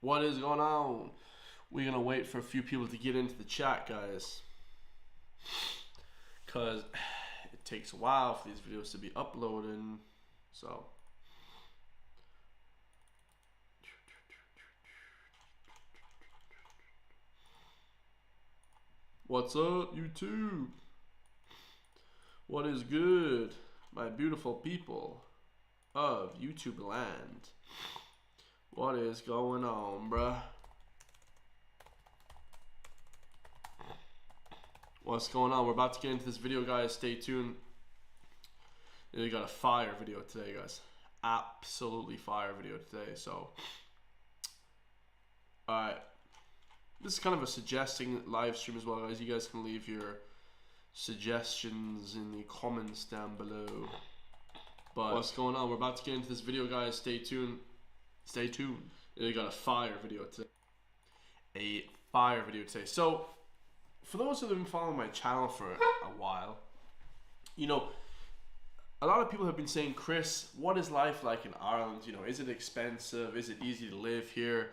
What is going on? We're gonna wait for a few people to get into the chat, guys, because it takes a while for these videos to be uploading. So what's up, YouTube? What is good, my beautiful people of YouTube land? What is going on, bruh? What's going on? We're about to get into this video, guys. Stay tuned. We got a fire video today, guys. Absolutely fire video today. So, alright. This is kind of a suggesting live stream as well, guys. You guys can leave your suggestions in the comments down below. But what's going on? We're about to get into this video, guys. Stay tuned. Stay tuned. We got a fire video today. A fire video today. So, for those who have been following my channel for a while, you know, a lot of people have been saying, Chris, what is life like in Ireland? You know, is it expensive? Is it easy to live here?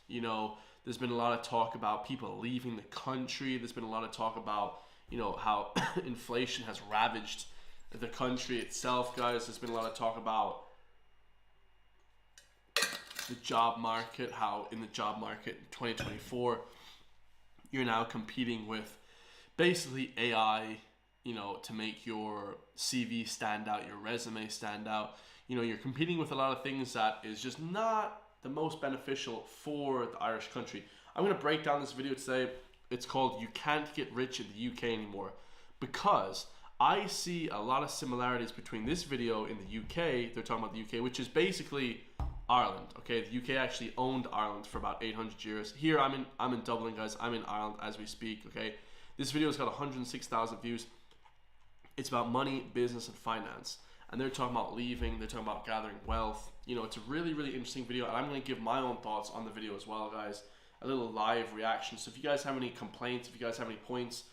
You know, there's been a lot of talk about people leaving the country. There's been a lot of talk about, you know, how inflation has ravaged the country itself, guys. There's been a lot of talk about the job market, how in the job market in 2024, you're now competing with basically AI, you know, to make your CV stand out, your resume stand out. You know, you're competing with a lot of things that is just not the most beneficial for the Irish country. I'm going to break down this video today. It's called You Can't Get Rich in the UK Anymore, because I see a lot of similarities between this video in the UK, they're talking about the UK, which is basically Ireland. Okay, the UK actually owned Ireland for about 800 years. Here I'm in Dublin, guys. I'm in Ireland as we speak. Okay, this video has got 106,000 views. It's about money, business, and finance, and they're talking about leaving. They're talking about gathering wealth. You know, it's a really, really interesting video, and I'm going to give my own thoughts on the video as well, guys. A little live reaction. So if you guys have any complaints, if you guys have any points,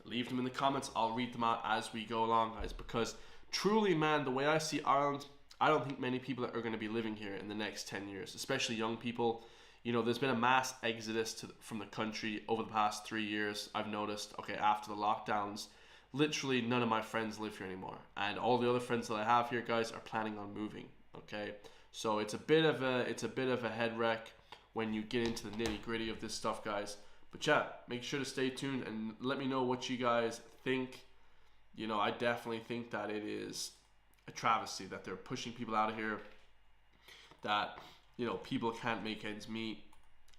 leave them in the comments. I'll read them out as we go along, guys, because truly, man, the way I see Ireland, I don't think many people are going to be living here in the next 10 years, especially young people. You know, there's been a mass exodus from the country over the past 3 years. I've noticed, okay, after the lockdowns, literally none of my friends live here anymore. And all the other friends that I have here, guys, are planning on moving, okay? So it's a bit of a head wreck when you get into the nitty gritty of this stuff, guys. But yeah, make sure to stay tuned and let me know what you guys think. You know, I definitely think that it is a travesty that they're pushing people out of here, that, you know, people can't make ends meet.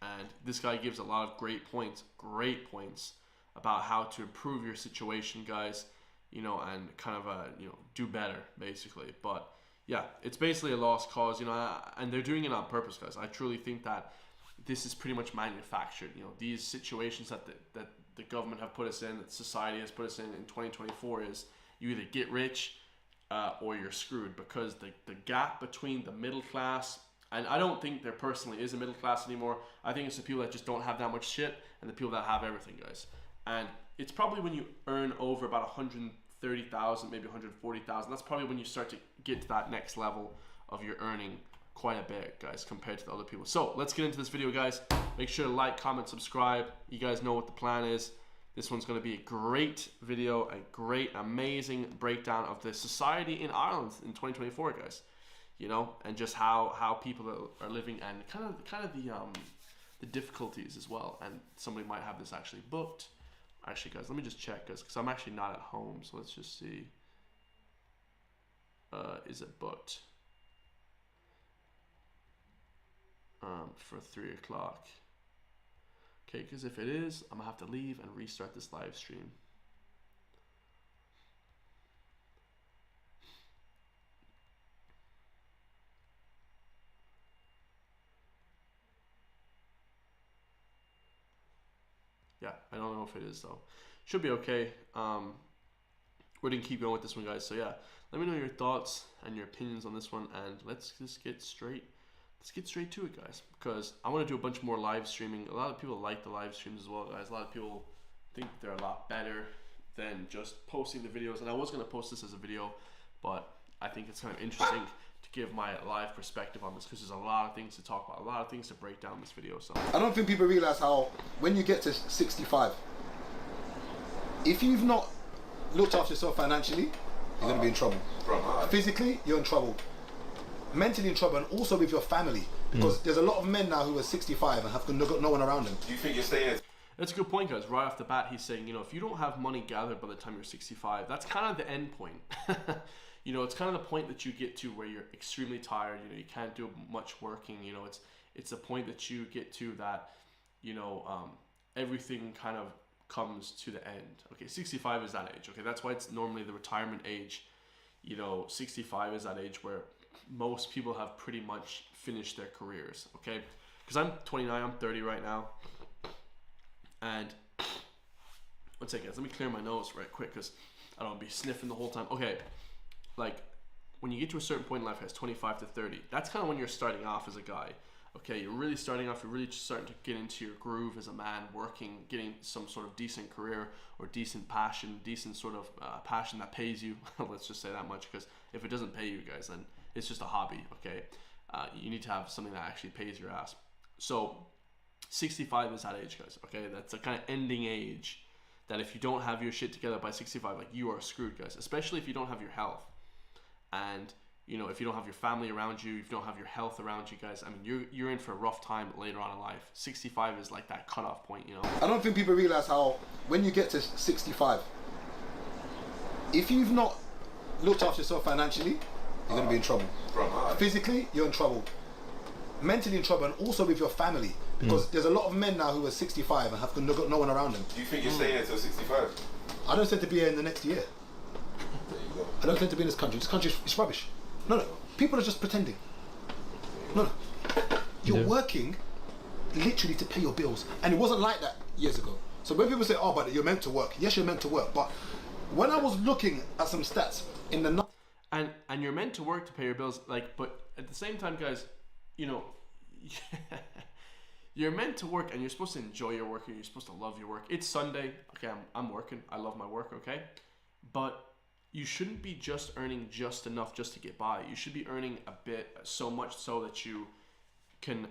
And this guy gives a lot of great points about how to improve your situation, guys, you know, and kind of you know, do better basically. But yeah, it's basically a lost cause, you know, and they're doing it on purpose, guys. I truly think that this is pretty much manufactured. You know, these situations that the government have put us in, that society has put us in 2024, is you either get rich or you're screwed, because the gap between the middle class, and I don't think there personally is a middle class anymore. I think it's the people that just don't have that much shit and the people that have everything, guys. And it's probably when you earn over about 130,000, maybe 140,000, that's probably when you start to get to that next level of your earning quite a bit, guys, compared to the other people. So let's get into this video, guys. Make sure to like, comment, subscribe. You guys know what the plan is. This one's going to be a great video, a great, amazing breakdown of the society in Ireland in 2024, guys. You know, and just how people are living, and kind of the difficulties as well. And somebody might have this actually booked. Actually, guys, let me just check, guys, because I'm actually not at home. So let's just see. Is it booked? For 3 o'clock. Okay, because if it is, I'm gonna have to leave and restart this live stream. Yeah, I don't know if it is though. Should be okay. We're gonna keep going with this one, guys. So yeah, let me know your thoughts and your opinions on this one, and let's just get straight to it, guys, because I want to do a bunch more live streaming. A lot of people like the live streams as well, guys. A lot of people think they're a lot better than just posting the videos, and I was going to post this as a video, but I think it's kind of interesting to give my live perspective on this, because there's a lot of things to talk about, a lot of things to break down in this video. So I don't think people realize how when you get to 65, if you've not looked after yourself financially, you're going to be in trouble. Physically, you're in trouble. Mentally in trouble, and also with your family. Because there's a lot of men now who are 65 and have got no one around them. Do you think you're staying? that's a good point, guys. Right off the bat, he's saying, if you don't have money gathered by the time you're 65, that's kind of the end point. It's kind of the point that you get to where you're extremely tired. You can't do much working. It's the point that you get to that, everything kind of comes to the end. Okay, 65 is that age. Okay, that's why it's normally the retirement age. 65 is that age where most people have pretty much finished their careers. Okay, because I'm 29, I'm 30 right now, and one second, guys, let me clear my nose right quick because I don't want to be sniffing the whole time. Okay, like when you get to a certain point in life, guys, 25 to 30, that's kind of when you're starting off as a guy. Okay, you're really starting off, you're really just starting to get into your groove as a man, working, getting some sort of decent career or decent passion, decent sort of passion that pays you. Let's just say that much, because if it doesn't pay you, guys, then it's just a hobby. Okay, you need to have something that actually pays your ass. So 65 is that age, guys. Okay, that's a kind of ending age that if you don't have your shit together by 65, like, you are screwed, guys, especially if you don't have your health. And if you don't have your family around you, if you don't have your health around you, guys, I mean, you're in for a rough time later on in life. 65 is like that cutoff point, I don't think people realize how when you get to 65, if you've not looked after yourself financially, you're going to be in trouble. Physically, you're in trouble. Mentally in trouble, and also with your family. Because there's a lot of men now who are 65 and have got no one around them. Do you think you're staying until 65? I don't intend to be here in the next year. There you go. I don't intend to be in this country. This country is rubbish. No. People are just pretending. No. You're working literally to pay your bills. And it wasn't like that years ago. So when people say, oh, but you're meant to work. Yes, you're meant to work. But when I was looking at some stats in the... And you're meant to work to pay your bills, but at the same time, guys, you're meant to work and you're supposed to enjoy your work and you're supposed to love your work. It's Sunday. Okay, I'm working. I love my work, okay? But you shouldn't be just earning just enough just to get by. You should be earning a bit, so much so that you can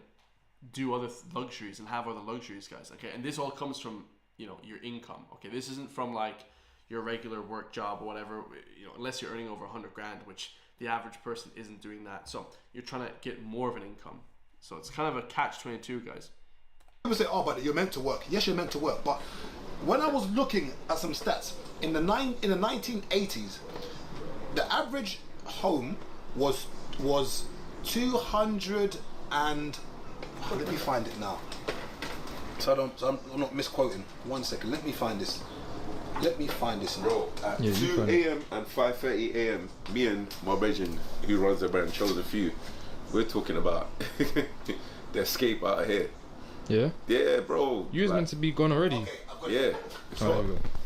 do other luxuries and have other luxuries, guys, okay? And this all comes from, your income, okay? This isn't from like your regular work job or whatever, unless you're earning over 100 grand, which the average person isn't doing that. So you're trying to get more of an income. So it's kind of a catch-22, guys. People say, oh, but you're meant to work. Yes, you're meant to work. But when I was looking at some stats, in the 1980s, the average home was 200 and... let me find it now. So I'm not misquoting. 1 second. Let me find this. Bro, at 2 a.m. and 5:30 a.m., me and my brethren who runs the brand, Chose a Few, we're talking about the escape out here. Yeah? Yeah, bro. You was meant to be gone already. Okay, I've got Yeah. it.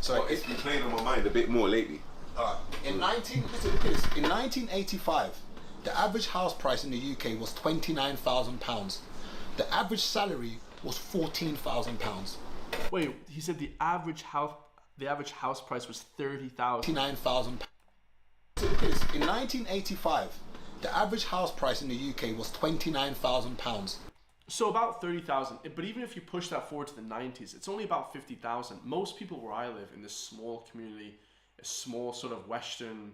So it's been playing on my mind a bit more lately. In 1985, the average house price in the UK was £29,000. The average salary was £14,000. Wait, he said the average house price was 30,000. £29,000. In 1985, the average house price in the UK was £29,000. So about 30,000. But even if you push that forward to the 90s, it's only about 50,000. Most people where I live, in this small community, a small sort of western,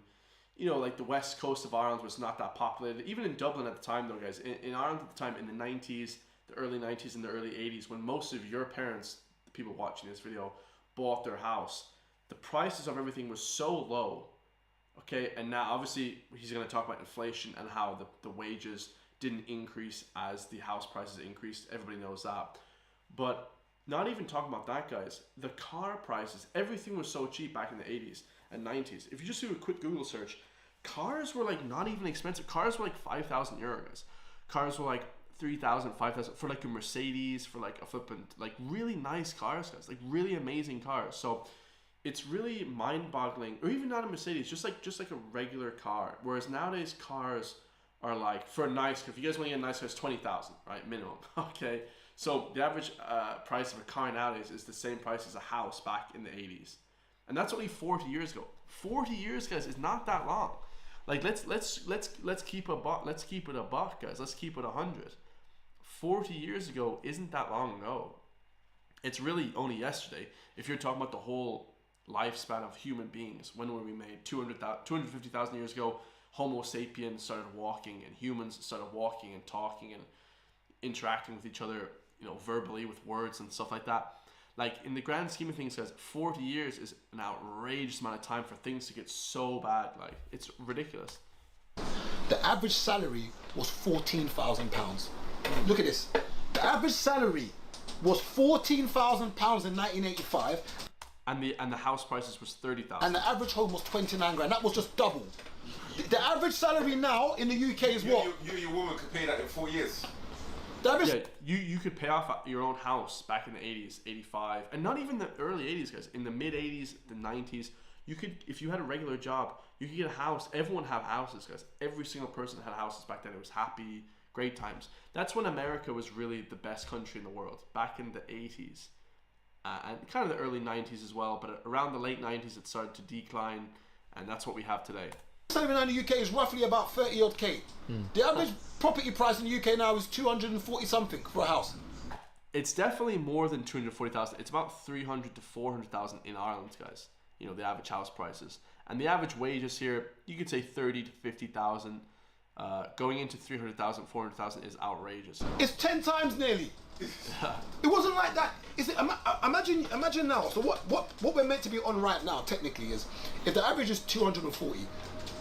like the west coast of Ireland was not that populated. Even in Dublin at the time, though, guys, in Ireland at the time, in the 90s, the early 90s and the early 80s, when most of your parents, the people watching this video, bought their house, the prices of everything was so low. Okay, and now obviously he's going to talk about inflation and how the wages didn't increase as the house prices increased. Everybody knows that. But not even talking about that, guys. The car prices, everything was so cheap back in the 80s and 90s. If you just do a quick Google search, cars were like not even expensive. Cars were like 5,000 euro, guys. Cars were like 3,000, 5,000 for like a Mercedes, for like a flippant, like really nice cars, guys, like really amazing cars. So it's really mind-boggling, or even not a Mercedes, just like a regular car. Whereas nowadays cars are like, for a nice car, if you guys want to get a nice car, it's 20,000, right, minimum. Okay, so the average price of a car nowadays is the same price as a house back in the 80s, and that's only 40 years ago. 40 years, guys, is not that long. Like let's keep a buck. Let's keep it a buck, guys. Let's keep it 100. 40 years ago isn't that long ago. It's really only yesterday. If you're talking about the whole lifespan of human beings, when were we made? 250,000 years ago, Homo sapiens started walking, and humans started walking and talking and interacting with each other, you know, verbally with words and stuff like that. Like, in the grand scheme of things, guys, 40 years is an outrageous amount of time for things to get so bad. Like, it's ridiculous. The average salary was £14,000. Look at this. The average salary was £14,000 in 1985. And the house prices was 30,000. And the average home was 29 grand. That was just double. The average salary now in the UK is what? Your woman could pay that in 4 years. The average... Yeah, you could pay off your own house back in the 80s, 85, and not even the early 80s, guys. In the mid 80s, the 90s, you could, if you had a regular job, you could get a house. Everyone had houses, guys. Every single person had houses back then. It was happy, great times. That's when America was really the best country in the world, back in the 80s. And kind of the early 90s as well, but around the late 90s it started to decline, and that's what we have today. Salary in the UK is roughly about 30 odd K. The average property price in the UK now is 240 something for a house. It's definitely more than 240,000. It's about 300 to 400,000 in Ireland, guys. You know, the average house prices. And the average wages here, you could say 30 to 50,000. Going into 300,000, 400,000 is outrageous. It's 10 times nearly. It wasn't like that. Is it? Imagine now. So what we're meant to be on right now, technically, is if the average is 240.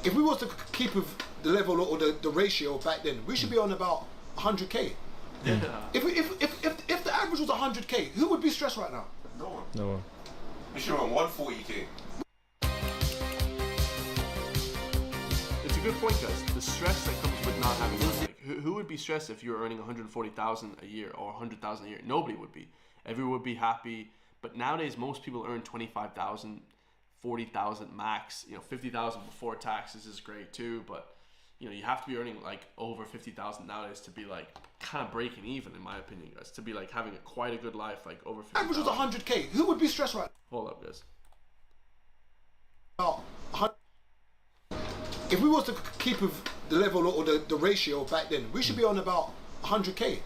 If we was to keep with the level or the ratio back then, we should be on about 100K. Yeah. If the average was 100K, who would be stressed right now? No one. No one. We should be on 140K. It's a good point, guys. The stress that comes with not having money. Like, who would be stressed if you were earning 140,000 a year or 100,000 a year? Nobody would be. Everyone would be happy. But nowadays, most people earn 25,000, 40,000 max. You know, 50,000 before taxes is great too. But you know, you have to be earning like over 50,000 nowadays to be like kind of breaking even, in my opinion, guys. To be like having quite a good life, like over 50,000. Average was 100K. Who would be stressed right now? Hold up, guys. If we was to keep with the level or the ratio back then, we should be on about 100K.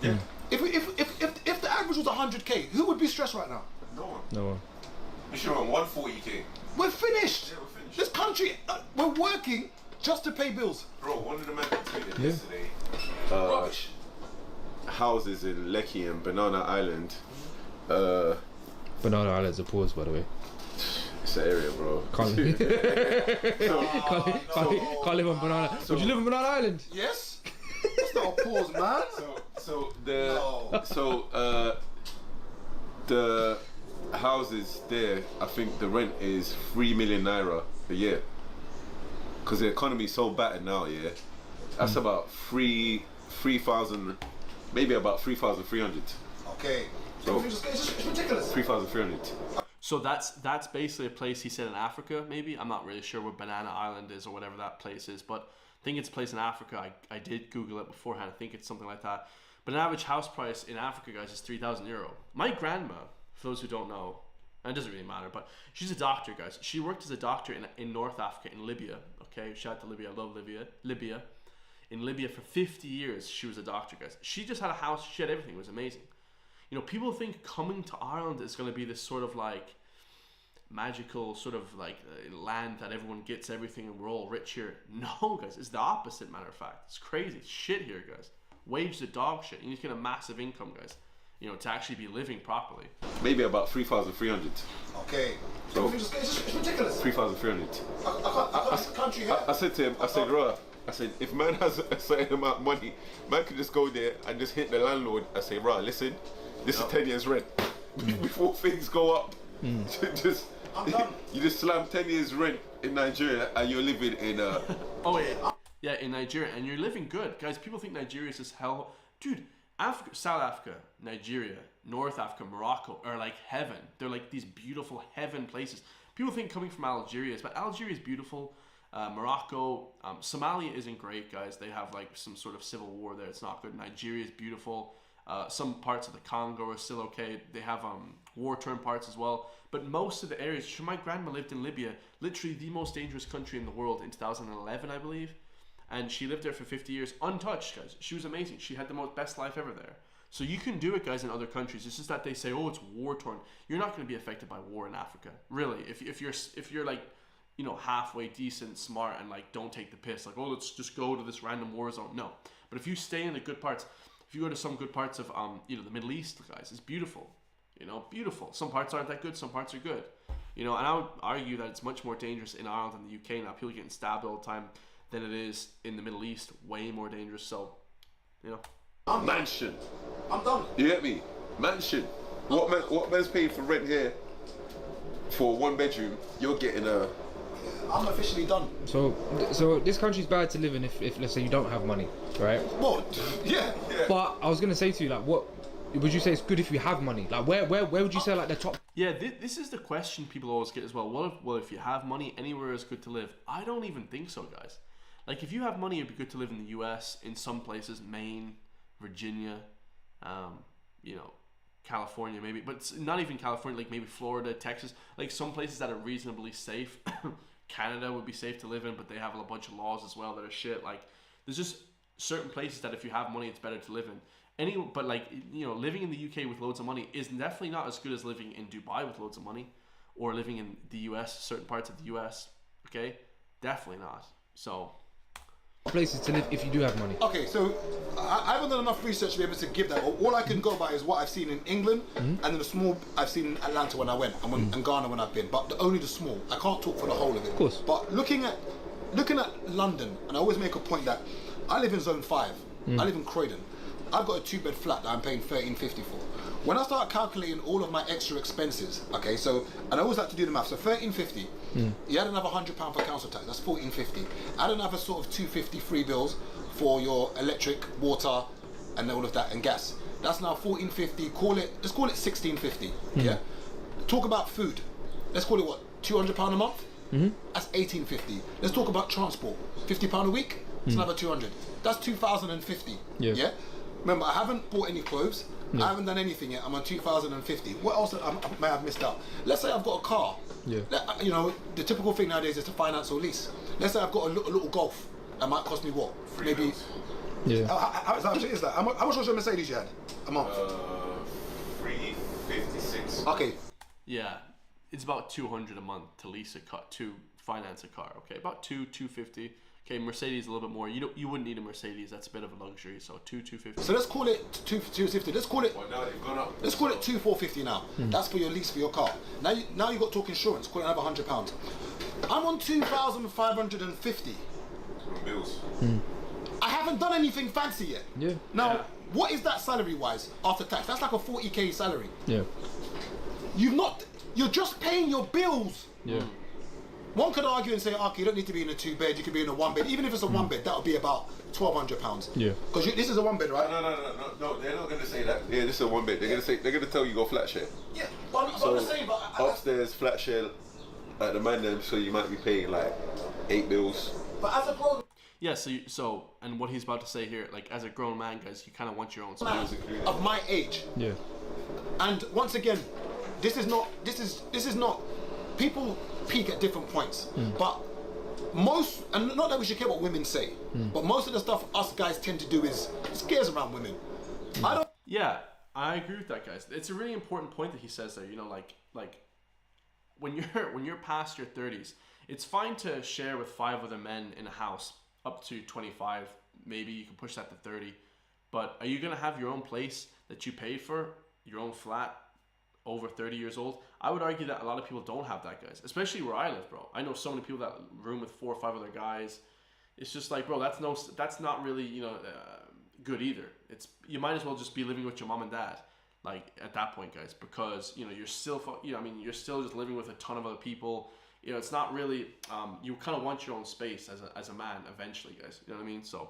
Yeah. If the average was 100K, who would be stressed right now? No one. No one. We should be on 140K. We're finished. Yeah, we're finished. This country, we're working just to pay bills. Bro, one of the men tweeted yesterday. Rubbish. Houses in Lekki and Banana Island. Banana Island's a pause, by the way. It's the area, bro. Can't live on Banana. Would you live on Banana Island? Yes. That's not a pause, man. The houses there, I think the rent is 3 million naira a year. Because the economy is so battered now, yeah. That's about 3,000, maybe about 3,300. Okay. So It's ridiculous. 3,300. So that's basically a place, he said, in Africa, maybe. I'm not really sure where Banana Island is or whatever that place is, but I think it's a place in Africa. I did Google it beforehand. I think it's something like that. But an average house price in Africa, guys, is 3,000 euro. My grandma, for those who don't know, and it doesn't really matter, but she's a doctor, guys. She worked as a doctor in North Africa, in Libya. Okay, shout out to Libya. I love Libya. In Libya for 50 years, she was a doctor, guys. She just had a house. She had everything. It was amazing. You know, people think coming to Ireland is going to be this sort of like magical sort of like land that everyone gets everything and we're all rich here. No, guys, it's the opposite, matter of fact. It's crazy shit here, guys. Wages are dog shit. You need to get a massive income, guys, you know, to actually be living properly. Maybe about 3,300. Okay. So It's ridiculous. 3,300. I said to him, I said, Ra, I said, if man has a certain amount of money, man could just go there and just hit the landlord and say, Ra, listen, this is 10 years rent. Before things go up, I'm done. You just slam 10 years rent in Nigeria and you're living in Yeah, in Nigeria, and you're living good, guys. People think Nigeria is just hell, dude. Africa, South Africa, Nigeria, North Africa, Morocco are like heaven. They're like these beautiful heaven places. People think coming from Algeria, but Algeria is beautiful. Morocco, Somalia isn't great, guys. They have like some sort of civil war there. It's not good. Nigeria is beautiful. Some parts of the Congo are still okay. They have war-torn parts as well. But most of the areas, my grandma lived in Libya, literally the most dangerous country in the world in 2011, I believe. And she lived there for 50 years, untouched, guys. She was amazing. She had the best life ever there. So you can do it, guys, in other countries. It's just that they say, oh, it's war-torn. You're not going to be affected by war in Africa, really. If you're like, you know, halfway decent, smart, and like don't take the piss, like, oh, let's just go to this random war zone. No, but if you stay in the good parts, if you go to some good parts of you know, the Middle East, guys, it's beautiful. You know, beautiful. Some parts aren't that good. Some parts are good. You know, and I would argue that it's much more dangerous in Ireland than the UK now. People getting stabbed all the time than it is in the Middle East. Way more dangerous. So, you know. Mansion. I'm done. You get me? Mansion. What man's paying for rent here for 1 bedroom? You're getting a. I'm officially done. So this country's bad to live in if let's say you don't have money, right? Well, yeah. But I was gonna say to you, like, what would you say is good if you have money? Like, where would you say like the top? Yeah, this is the question people always get as well. If you have money, anywhere is good to live. I don't even think so, guys. Like, if you have money, it'd be good to live in the US, in some places, Maine, Virginia, you know, California maybe, but it's not even California, like maybe Florida, Texas, like some places that are reasonably safe. Canada would be safe to live in, but they have a bunch of laws as well that are shit. Like, there's just certain places that if you have money, it's better to live in. But like, you know, living in the UK with loads of money is definitely not as good as living in Dubai with loads of money, or living in the US, certain parts of the US. Okay, definitely not. So. Places to live if you do have money. Okay, so I haven't done enough research to be able to give that. All I can go by is what I've seen in England and then the small I've seen in Atlanta when I went and Ghana when I've been, but only the small. I can't talk for the whole of it. Of course. But looking at London, and I always make a point that I live in Zone 5. I live in Croydon. I've got a 2-bed flat that I'm paying $13.50 for. When I start calculating all of my extra expenses, okay, so, and I always like to do the math, so $13.50, you add another £100 for council tax, that's $14.50. Add another sort of $2.50 free bills for your electric, water, and all of that, and gas. That's now $14.50, let's call it $16.50, yeah? Talk about food, let's call it what, £200 a month? That's $18.50. Let's talk about transport, £50 a week, it's another $200. That's $2,050, yeah? Remember, I haven't bought any clothes, I haven't done anything yet, I'm on $2,050. What else may I have missed out? Let's say I've got a car. You know, the typical thing nowadays is to finance or lease. Let's say I've got a little Golf. That might cost me what? Maybe. How much is that? How much was your Mercedes you had a month? $356. Okay. Yeah, it's about $200 a month to lease a car, to finance a car. Okay, about $250. Okay, Mercedes a little bit more. You wouldn't need a Mercedes. That's a bit of a luxury. So $250. So let's call it $250. Let's call it. Well, now they've gone up. Let's call it $2,450 now. That's for your lease for your car. Now you got to talk insurance. Call it another £100. I'm on $2,550. Bills. I haven't done anything fancy yet. Yeah. Now, what is that salary wise after tax? That's like a 40k salary. Yeah. You're just paying your bills. Yeah. One could argue and say, okay, you don't need to be in a 2-bed, you could be in a 1-bed. Even if it's a 1-bed, that would be about £1,200. Yeah. Because this is a 1-bed, right? No, they're not gonna say that. Yeah, this is a 1-bed. They're gonna tell you go flat share. Yeah, but I'm just saying, but upstairs flat share at the man them, so you might be paying like 8 bills. But as a grown Yeah, so and what he's about to say here, like as a grown man, guys, you kind of want your own space. man of my age, Yeah. and once again, this is not. People peak at different points, but most, and not that we should care what women say, but most of the stuff us guys tend to do is scares around women. I don't. Yeah, I agree with that, guys. It's a really important point that he says there. You know, like when you're past your 30s, it's fine to share with 5 other men in a house up to 25. Maybe you can push that to 30. But are you gonna have your own place that you pay for, your own flat, over 30 years old? I would argue that a lot of people don't have that, guys. Especially where I live, bro. I know so many people that room with 4 or 5 other guys. It's just like, bro, that's not really good either. You might as well just be living with your mom and dad, like at that point, guys, because you're still you're still just living with a ton of other people. It's not really you kind of want your own space as a man eventually, guys. You know what I mean? So.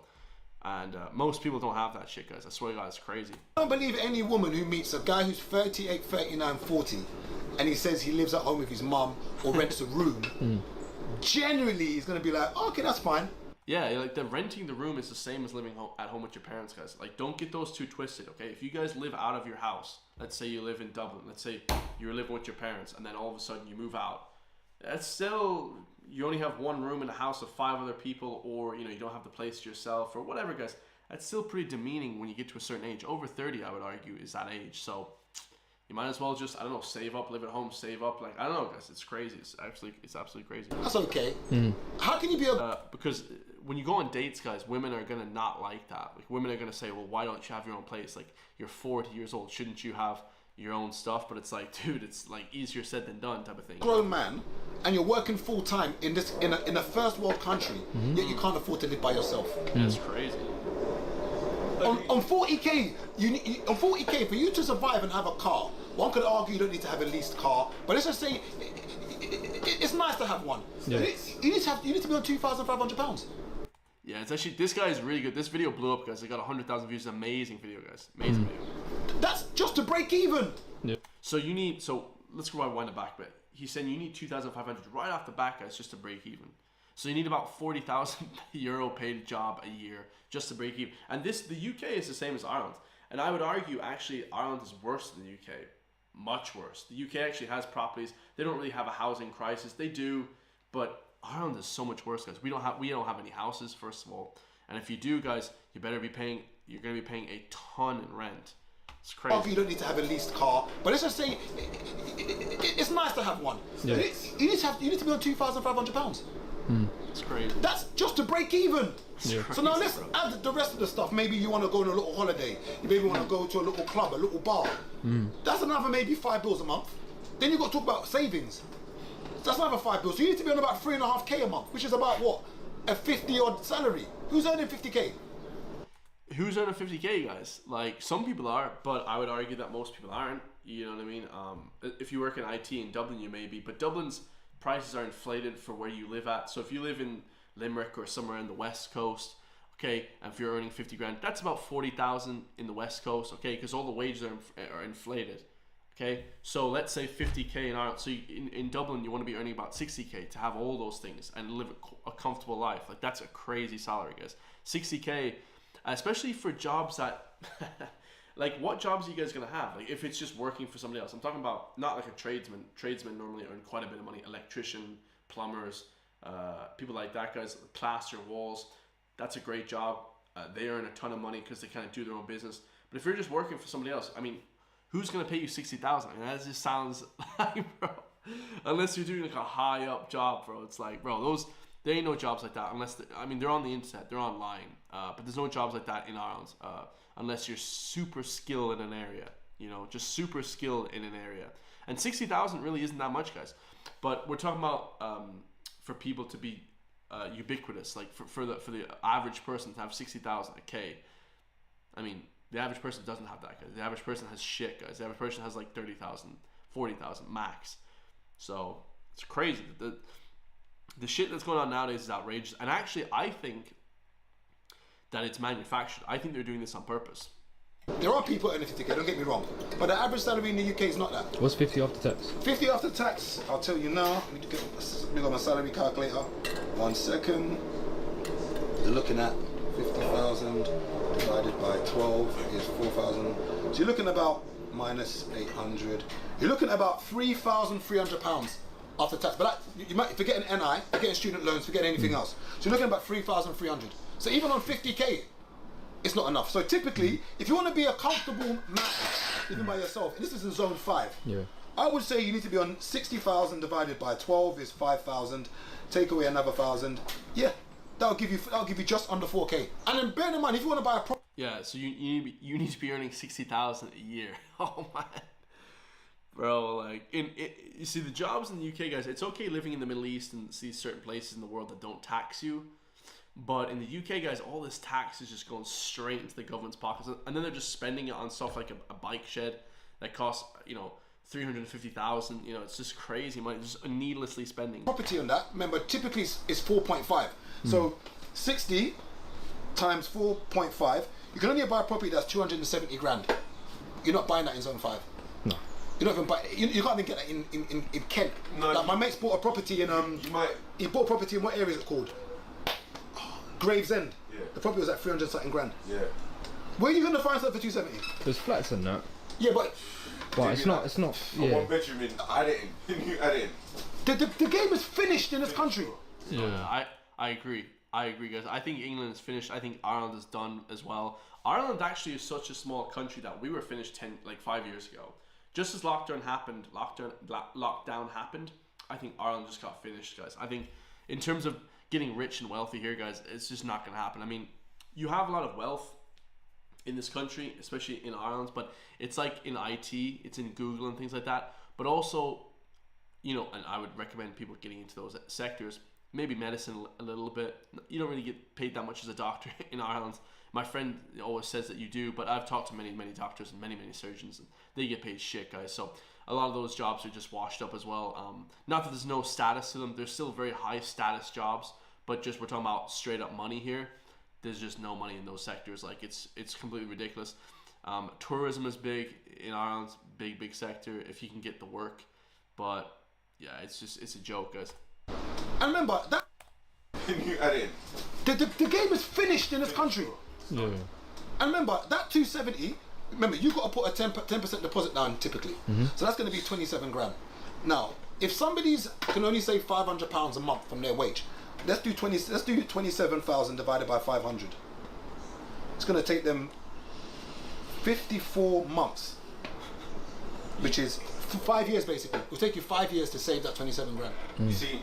And most people don't have that shit, guys. I swear to God, it's crazy. I don't believe any woman who meets a guy who's 38, 39, 40 and he says he lives at home with his mum or rents a room, generally he's going to be like, okay, that's fine. Yeah, like the renting the room is the same as living at home with your parents, guys. Like, don't get those two twisted, okay? If you guys live out of your house, let's say you live in Dublin, let's say you're living with your parents, and then all of a sudden you move out. That's still, you only have one room in a house of 5 other people, or you don't have the place to yourself, or whatever, guys. That's still pretty demeaning when you get to a certain age. Over 30, I would argue, is that age. So you might as well just, I don't know, save up, live at home, save up. Like, I don't know, guys. It's crazy. It's absolutely crazy. That's okay. How can you be a... Because when you go on dates, guys, women are gonna not like that. Like, women are gonna say, well, why don't you have your own place? Like, you're 40 years old. Shouldn't you have your own stuff? But it's like, dude, it's like easier said than done type of thing. grown man and you're working full time in a first world country, yet you can't afford to live by yourself. That's crazy. On 40k, on 40k for you to survive and have a car. One could argue you don't need to have a leased car, but let's just say it's nice to have one. Yeah. You need to be on £2,500. Yeah, it's actually, this guy is really good. This video blew up, guys. It got 100,000 views. Amazing video, guys. Amazing video. That's just to break even. Yeah. So let's rewind it back a bit. He's saying you need 2,500 right off the bat, guys, just to break even. So you need about 40,000 euro paid job a year just to break even. And the UK is the same as Ireland. And I would argue, actually, Ireland is worse than the UK. Much worse. The UK actually has properties. They don't really have a housing crisis. They do, but Ireland is so much worse, guys. We don't have any houses, first of all. And if you do, guys, you're going to be paying a ton in rent. It's crazy. You don't need to have a leased car, but let's just say it's nice to have one. Yeah. You need to be on £2,500. It's crazy. That's just to break even. Yeah. So now let's add the rest of the stuff. Maybe you want to go on a little holiday. You maybe want to go to a little club, a little bar. That's another maybe £5 a month. Then you've got to talk about savings. That's another £5. So you need to be on about 3.5k a month, which is about what? A 50-odd salary. Who's earning 50k? Who's earning 50k, guys? Like, some people are, but I would argue that most people aren't. You know what I mean? If you work in IT in Dublin, you may be, but Dublin's prices are inflated for where you live at. So if you live in Limerick or somewhere in the West Coast, okay, and if you're earning 50 grand, that's about 40,000 in the West Coast, okay, because all the wages are inflated, okay. So let's say 50k in Ireland. So in Dublin, you want to be earning about 60k to have all those things and live a comfortable life. Like, that's a crazy salary, guys. 60k, especially for jobs that like, what jobs are you guys gonna have? Like, if it's just working for somebody else. I'm talking about not like a tradesman. Tradesmen normally earn quite a bit of money. Electrician, plumbers, people like that, guys. Plaster walls, that's a great job. They earn a ton of money because they kind of do their own business. But if you're just working for somebody else, I mean, who's gonna pay you 60,000? I mean, that just sounds like, bro, unless you're doing like a high up job, bro. It's like, bro, there ain't no jobs like that unless they're on the internet, they're online, but there's no jobs like that in Ireland unless you're super skilled in an area, just super skilled in an area. And 60,000 really isn't that much, guys. But we're talking about for people to be ubiquitous, like for the average person to have 60,000 a K. I mean, the average person doesn't have that, guys. The average person has shit, guys. The average person has like 30,000, 40,000 max. So it's crazy. The shit that's going on nowadays is outrageous. And actually, I think that it's manufactured. I think they're doing this on purpose. There are people earning 50k, don't get me wrong, but the average salary in the UK is not that. What's 50 after tax? 50 after tax, I'll tell you now. Let me got my salary calculator. 1 second. You're looking at 50,000 divided by 12 is 4,000. So you're looking about minus 800. You're looking at about £3,300 after tax. But you might forget an NI, forgetting student loans, forgetting anything else. So you're looking at about 3,300. So even on 50k, it's not enough. So typically, if you want to be a comfortable man living by yourself, and this is in zone 5, I would say you need to be on 60,000 divided by 12 is 5,000. Take away another 1,000. Yeah, that'll give you just under 4k. And then bear in mind, if you want to buy a property, yeah, so you need to be earning 60,000 a year. Oh man, bro, like you see the jobs in the UK, guys. It's okay living in the Middle East and see certain places in the world that don't tax you. But in the UK, guys, all this tax is just going straight into the government's pockets, and then they're just spending it on stuff like a bike shed that costs 350,000. It's just crazy money, just needlessly spending. property on that, remember, typically is 4.5. So 60 times 4.5, you can only buy a property that's 270 grand. You're not buying that in zone 5. No. You're not even buying. You can't even get that in Kent. No, like my mate's bought a property in You might. He bought a property in what area is it called? Gravesend. Yeah. The property was at 300 something grand. Yeah. Where are you gonna find something for 270? There's flats in that. Yeah, but It's not. A Yeah. 1 bedroom in Addington. You Addington. the game is finished in this country. Yeah, I agree. I agree, guys. I think England is finished. I think Ireland is done as well. Ireland actually is such a small country that we were finished 5 years ago. Just as lockdown happened, I think Ireland just got finished, guys. I think in terms of getting rich and wealthy here, guys, it's just not going to happen. I mean, you have a lot of wealth in this country, especially in Ireland, but it's like in IT, it's in Google and things like that. But also, you know, and I would recommend people getting into those sectors. Maybe medicine a little bit. You don't really get paid that much as a doctor in Ireland. My friend always says that you do, but I've talked to many doctors and many surgeons, and they get paid shit, guys. So a lot of those jobs are just washed up as well. Not that there's no status to them. There's still very high status jobs, but just we're talking about straight up money here. There's just no money in those sectors. Like it's completely ridiculous. Tourism is big in Ireland, big sector if you can get the work. But yeah, it's a joke, guys. And remember that You Addington. the game is finished in this country. Yeah. And remember that 270. Remember, you got to put a 10% deposit down typically. So that's going to be 27 grand. Now, if somebody's can only save £500 a month from their wage, let's do 27,000 divided by 500. It's going to take them 54 months, which is 5 years basically. It'll take you 5 years to save that 27 grand. You see,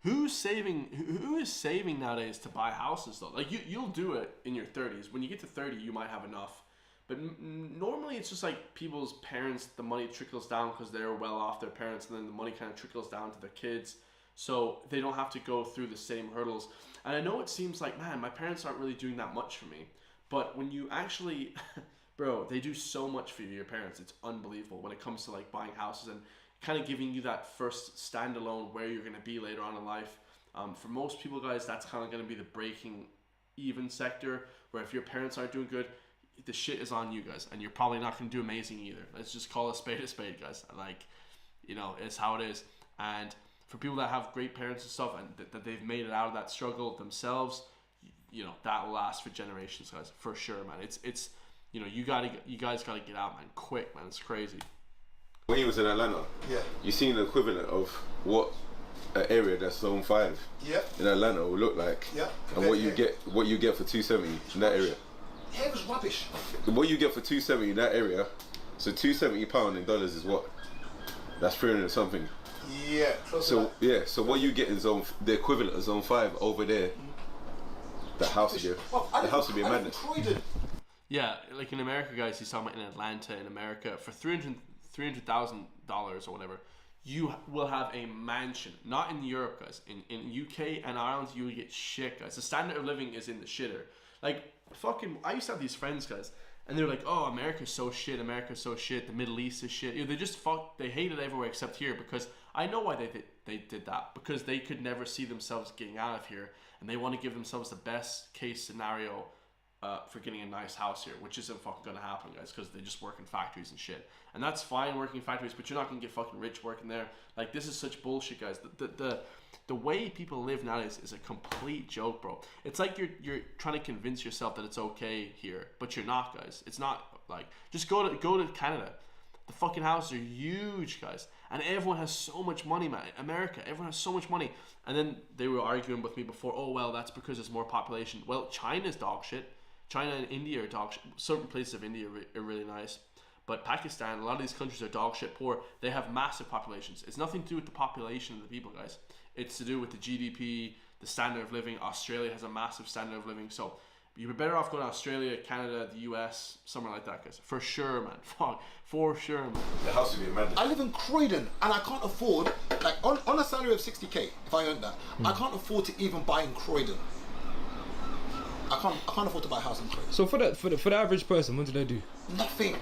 Who is saving nowadays to buy houses though? Like you'll do it in your 30s. When you get to 30, you might have enough. But normally it's just like people's parents, the money trickles down because they're well off their parents, and then the money kind of trickles down to their kids. So they don't have to go through the same hurdles. And I know it seems like, man, my parents aren't really doing that much for me. But when you actually, bro, they do so much for you, your parents. It's unbelievable when it comes to like buying houses and kind of giving you that first standalone where you're going to be later on in life. For most people, guys, that's kind of going to be the breaking even sector, where if your parents aren't doing good, the shit is on you guys, and you're probably not going to do amazing either. Let's just call a spade, guys. Like, you know, it's how it is. And for people that have great parents and stuff, and that they've made it out of that struggle themselves, you know, that will last for generations, guys, for sure, man. It's you know, you guys gotta get out, man, quick, man. It's crazy. when you was in Atlanta, you seen the equivalent of what an area that's zone 5 in Atlanta will look like, and what you get for 270 in that area. Yeah, it was rubbish. What you get for 270 in that area, so £270 in dollars is what? That's 300 something. Yeah. So so what you get in the equivalent of zone 5 over there, the house would be a madness. Yeah, like in America, guys, he's talking about in Atlanta, in America, for $300,000 or whatever, you will have a mansion. Not in Europe, guys. In UK and Ireland, you will get shit, guys. The standard of living is in the shitter. Like, fucking, I used to have these friends, guys, and they're like, oh, America's so shit, the Middle East is shit. You know, they hate it everywhere except here, because I know why they did that, because they could never see themselves getting out of here, and they want to give themselves the best case scenario for getting a nice house here, which isn't fucking gonna happen, guys, because they just work in factories and shit. And that's fine working in factories, but you're not gonna get fucking rich working there. Like, this is such bullshit, guys. The way people live nowadays is a complete joke, bro. It's like you're trying to convince yourself that it's okay here, but you're not, guys. It's not. Like, just go to Canada. The fucking houses are huge, guys, and everyone has so much money, man. America, everyone has so much money. And then they were arguing with me before, oh well, that's because there's more population. Well, China's dog shit. China and India are dog shit. Certain places of India are really nice, but Pakistan, a lot of these countries are dog shit poor. They have massive populations. It's nothing to do with the population of the people, guys. It's to do with the GDP, the standard of living. Australia has a massive standard of living, so you're better off going to Australia, Canada, the US, somewhere like that, guys. For sure, man. Fuck, for sure, man. The house would be a madness. I live in Croydon, and I can't afford, like, on a salary of 60k, if I earned that, I can't afford to even buy in Croydon. I can't afford to buy a house in Croydon. So for the average person, what do they do? Nothing.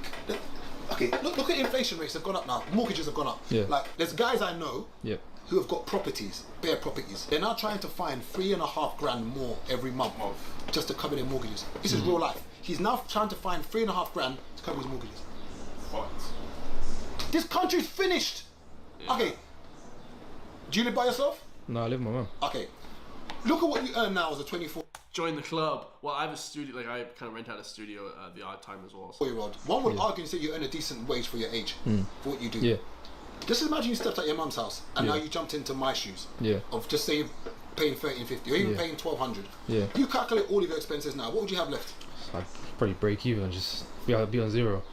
Okay, look at inflation rates. They've gone up now. Mortgages have gone up. Yeah. Like, there's guys I know who have got properties, bare properties. They're now trying to find $3.5 grand more every month just to cover their mortgages. This is real life. He's now trying to find $3.5 grand to cover his mortgages. What? This country's finished. Yeah. Okay. Do you live by yourself? No, I live with my mum. Okay. Look at what you earn now as a 24. join the club. Well, I have a studio. Like I kind of rent out a studio the odd time as well. So. 4-year-old. One would argue and say you earn a decent wage for your age for what you do. Yeah. Just imagine you stepped out your mum's house and now you jumped into my shoes. Yeah. Of just say paying 1350 or even paying 1200. Yeah. You calculate all of your expenses now. What would you have left? I'd probably break even and just be on zero.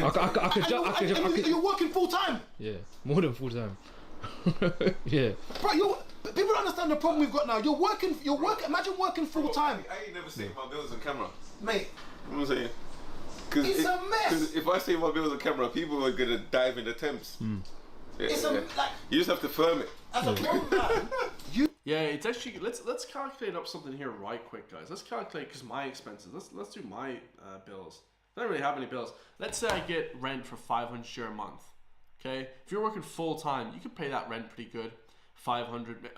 I could. You're working full time. Yeah, more than full time. Yeah. Bro, people don't understand the problem we've got now. You're working. Imagine working full time, I ain't never seen my bills on camera. mate. You know what I'm saying? Cause It's a mess. Because if I see my bills on camera, people are gonna dive in the Thames. Yeah, It's a like you just have to firm it. as a grown man, you. Yeah, it's actually let's calculate up something here right quick, guys. Let's calculate because my expenses. Let's do my bills. I don't really have any bills. Let's say I get rent for 500 euro a month. Okay, if you're working full time, you could pay that rent pretty good. 500.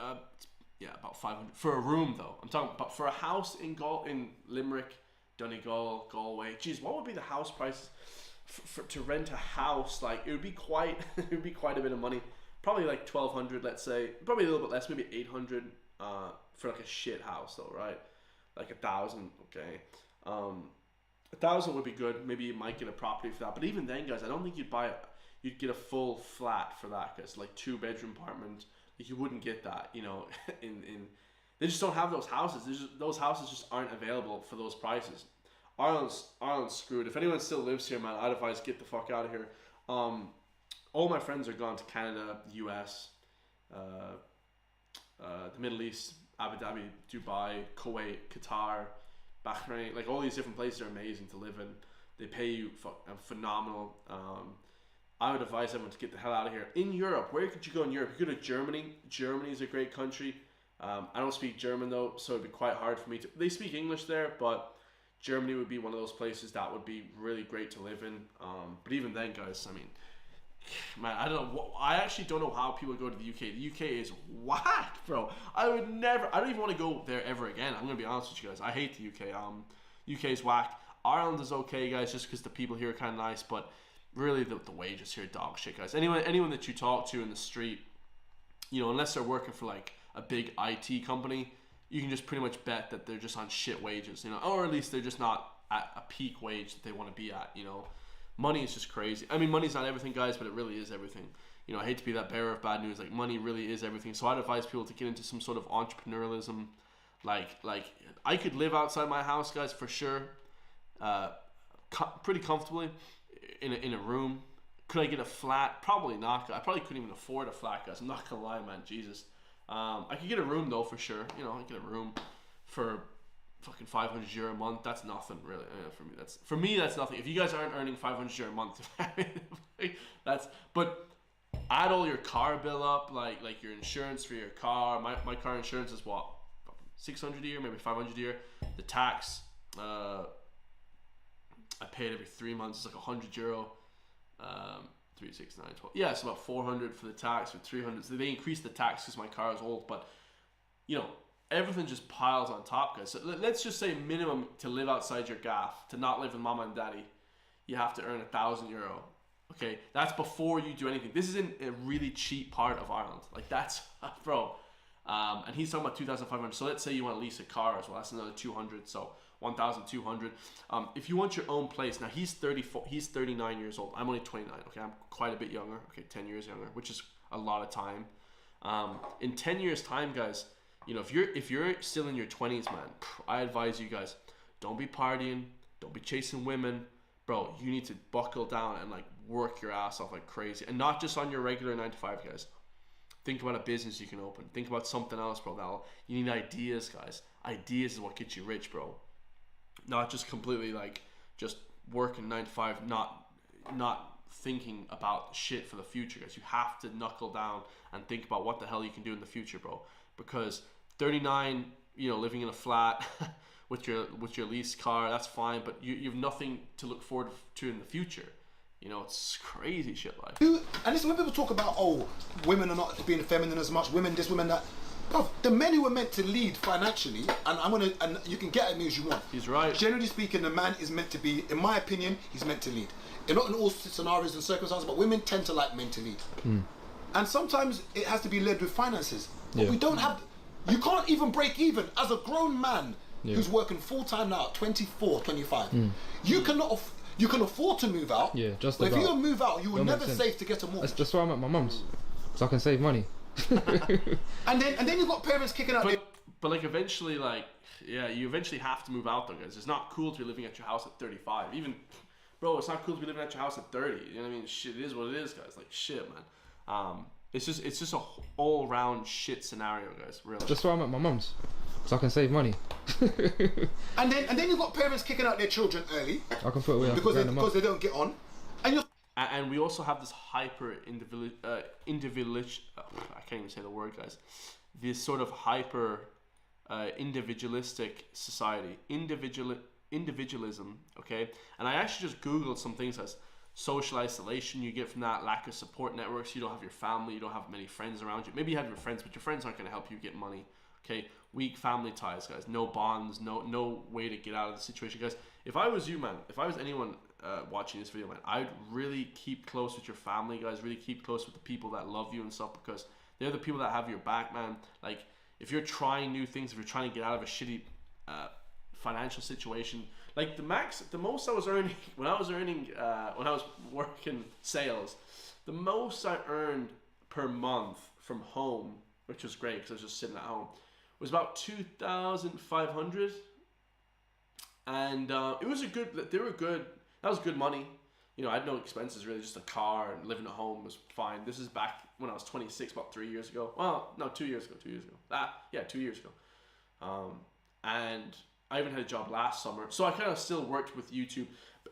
Yeah, about 500 for a room though. I'm talking about for a house in Limerick, Donegal, Galway. Geez, what would be the house prices to rent a house? Like it would be quite a bit of money. Probably like 1,200, let's say. Probably a little bit less, maybe 800 for like a shit house though, right? Like 1,000, okay. 1,000 would be good. Maybe you might get a property for that. But even then, guys, I don't think you'd get a full flat for that, guys. Like 2-bedroom apartment, like you wouldn't get that, you know. They just don't have those houses. Those houses just aren't available for those prices. Ireland's screwed. If anyone still lives here, man, I'd advise get the fuck out of here. All my friends are gone to Canada, US, the Middle East, Abu Dhabi, Dubai, Kuwait, Qatar, Bahrain. Like all these different places are amazing to live in. They pay you phenomenal. I would advise everyone to get the hell out of here. In Europe, where could you go in Europe? You go to Germany. Germany is a great country. I don't speak German though, so it'd be quite hard for me to. They speak English there, but Germany would be one of those places that would be really great to live in. But even then, guys, I mean, man, I don't know. I actually don't know how people go to the UK. The UK is whack, bro. I would never. I don't even want to go there ever again. I'm gonna be honest with you guys. I hate the UK. UK is whack. Ireland is okay, guys, just because the people here are kind of nice, but really the wages here are dog shit, guys. Anyone that you talk to in the street, you know, unless they're working for like a big IT company, you can just pretty much bet that they're just on shit wages, you know, or at least they're just not at a peak wage that they want to be at, you know. Money is just crazy. I mean, money's not everything, guys, but it really is everything. You know, I hate to be that bearer of bad news. Like, money really is everything. So I'd advise people to get into some sort of entrepreneurialism. Like I could live outside my house, guys, for sure, pretty comfortably in a room. Could I get a flat? Probably not. I probably couldn't even afford a flat, guys. I'm not gonna lie, man. Jesus. I could get a room though, for sure. You know, I could get a room for fucking 500 euro a month. That's nothing, really. For me, that's nothing. If you guys aren't earning 500 euro a month, but add all your car bill up, like your insurance for your car. My car insurance is what, 600 a year, maybe 500 a year. The tax, I pay it every 3 months. It's like 100 euro. 3, 6, 9, 12. Yeah, it's about 400 for the tax, or 300. So they increased the tax because my car is old, but you know, everything just piles on top, guys. So let's just say minimum to live outside your gaff, to not live with mama and daddy, you have to earn 1,000 euro. Okay, that's before you do anything. This is in a really cheap part of Ireland. Like that's, bro. And he's talking about 2,500. So let's say you want to lease a car as well. That's another 200. So 1,200. If you want your own place, now he's 34. He's 39 years old. I'm only 29. Okay, I'm quite a bit younger. Okay, 10 years younger, which is a lot of time. In 10 years' time, guys, you know, if you're still in your 20s, man, I advise you guys, don't be partying, don't be chasing women, bro. You need to buckle down and like work your ass off like crazy, and not just on your regular 9 to 5, guys. Think about a business you can open. Think about something else, bro. You need ideas, guys. Ideas is what gets you rich, bro. Not just completely like just working 9 to 5, not thinking about shit for the future, guys. You have to knuckle down and think about what the hell you can do in the future, bro. Because 39, you know, living in a flat with your leased car, that's fine, but you have nothing to look forward to in the future. You know, it's crazy shit like. And listen, when people talk about, oh, women are not being feminine as much, women this, women that, bro, the men who are meant to lead financially, and you can get at me as you want. He's right. Generally speaking, the man is meant to be, in my opinion, he's meant to lead. Not in all scenarios and circumstances, but women tend to like men to lead. And sometimes it has to be led with finances. But we don't have, You can't even break even as a grown man who's working full time now at 24, 25. You you can afford to move out. Yeah, just but if about. you don't move out, you will Don't make never sense. save to get a mortgage. That's why I'm at my mum's, so I can save money. And then you've got parents kicking out. But like eventually, like yeah, you eventually have to move out though, guys. It's not cool to be living at your house at 35. Even, bro, it's not cool to be living at your house at 30. You know what I mean? Shit, it is what it is, guys. Like shit, man. It's just a all round shit scenario, guys. Really. That's why I'm at my mum's, so I can save money. And then you've got parents kicking out their children early I can put away because they don't get on. And you're And we also have this hyper individual. I can't even say the word, guys. This sort of hyper individualistic society, individualism. Okay, and I actually just googled some things as social isolation you get from that, lack of support networks. You don't have your family, you don't have many friends around you. Maybe you have your friends, but your friends aren't going to help you get money. Okay, weak family ties, guys. No bonds, no way to get out of the situation, guys. If I was you, man, if I was anyone watching this video, man, I'd really keep close with your family, guys. Really keep close with the people that love you and stuff, because they're the people that have your back, man. Like, if you're trying new things, if you're trying to get out of a shitty financial situation, like the most I was earning when I was working sales, the most I earned per month from home, which was great because I was just sitting at home, was about 2,500, and it was they were good. That was good money. You know, I had no expenses really, just a car, and living at home was fine. This is back when I was 26, about 3 years ago. Well, no, 2 years ago. 2 years ago. 2 years ago. And I even had a job last summer, so I kind of still worked with YouTube.